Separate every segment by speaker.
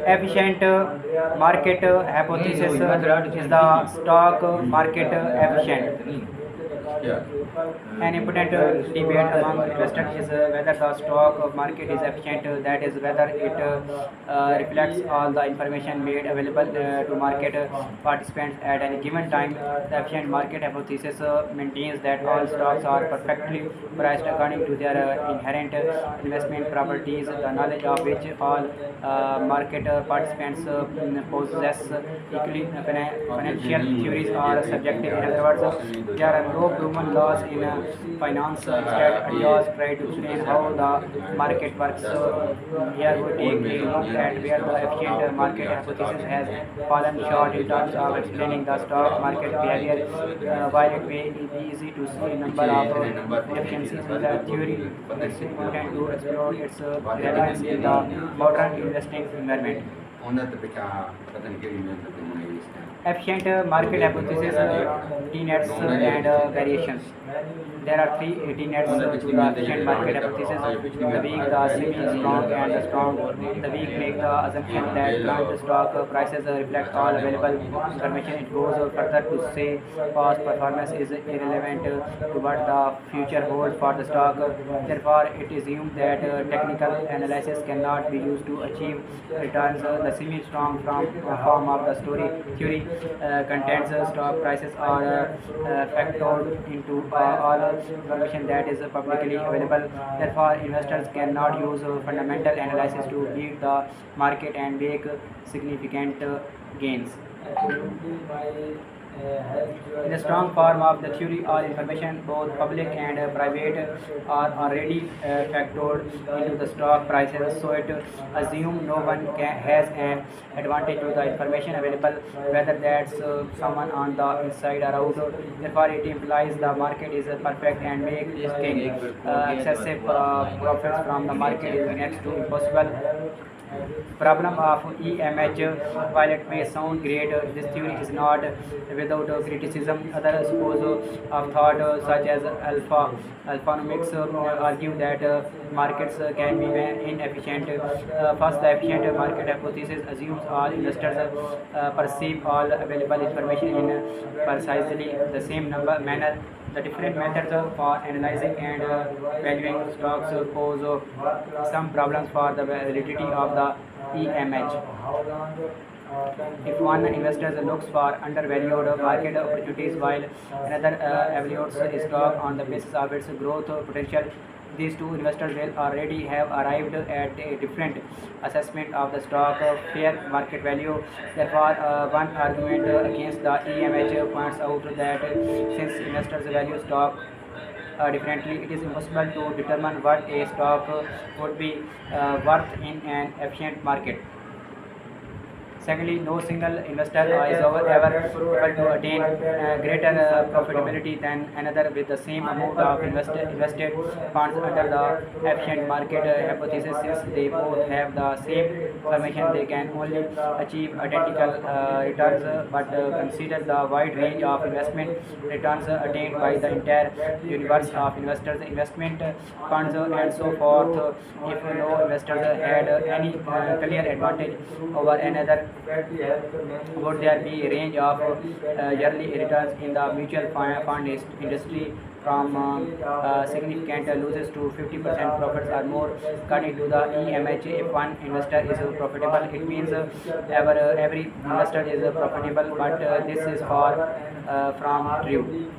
Speaker 1: Efficient market hypothesis is the stock market efficient. An important debate among investors is whether the stock market is efficient, that is, whether it reflects all the information made available to market participants at any given time. The efficient market hypothesis maintains that all stocks are perfectly priced according to their inherent investment properties, the knowledge of which all market participants possess. Equally, financial theories are subjective. In other words, there are no proven laws in finance. Instead, ideas try to explain how the market works. Here we take a look at where the efficient market hypothesis has fallen short in terms of explaining the stock market behavior. While it may be easy to see a number of efficiencies in the theory, it's important to explore its relevance in the modern investing environment. Efficient market hypothesis, tenets and variations. There are three tenets to the efficient market hypothesis: the weak, the semi-strong, and the strong. The weak make the assumption that current stock prices reflect all available information. It goes further to say past performance is irrelevant to what the future holds for the stock. Therefore, it is assumed that technical analysis cannot be used to achieve returns. The semi-strong form of the theory contains stock prices are factored into all information that is publicly available. Therefore, investors cannot use fundamental analysis to beat the market and make significant gains. In the strong form of the theory, all information, both public and private, are already factored into the stock prices, so it assumes no one has an advantage to the information available, whether that's someone on the inside or out. Therefore, it implies the market is perfect and making excessive profits from the market is next to impossible. Problem of EMH. While it may sound great, this theory is not without criticism. Other schools of thought, such as alphanomics, argue that markets can be inefficient. First, the efficient market hypothesis assumes all investors perceive all available information in precisely the same manner. The different methods for analyzing and valuing stocks pose some problems for the validity of the EMH. If one investor looks for undervalued market opportunities while another evaluates a stock on the basis of its growth potential, these two investors will already have arrived at a different assessment of the stock fair market value. Therefore, one argument against the EMH points out that since investors value stock differently, it is impossible to determine what a stock would be worth in an efficient market. Secondly, no single investor is ever able to attain greater profitability than another with the same amount of invested funds under the efficient market hypothesis. Since they both have the same information, they can only achieve identical returns. But consider the wide range of investment returns attained by the entire universe of investors, investment funds, and so forth. If no investor had any clear advantage over another, would there be a range of yearly returns in the mutual fund industry from significant losses to 50% profits or more? According to the EMH, if one investor is profitable, it means every investor is profitable, but this is far from true.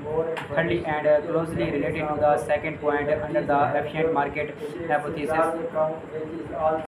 Speaker 1: Thirdly, and closely related to the second point, under the efficient market hypothesis,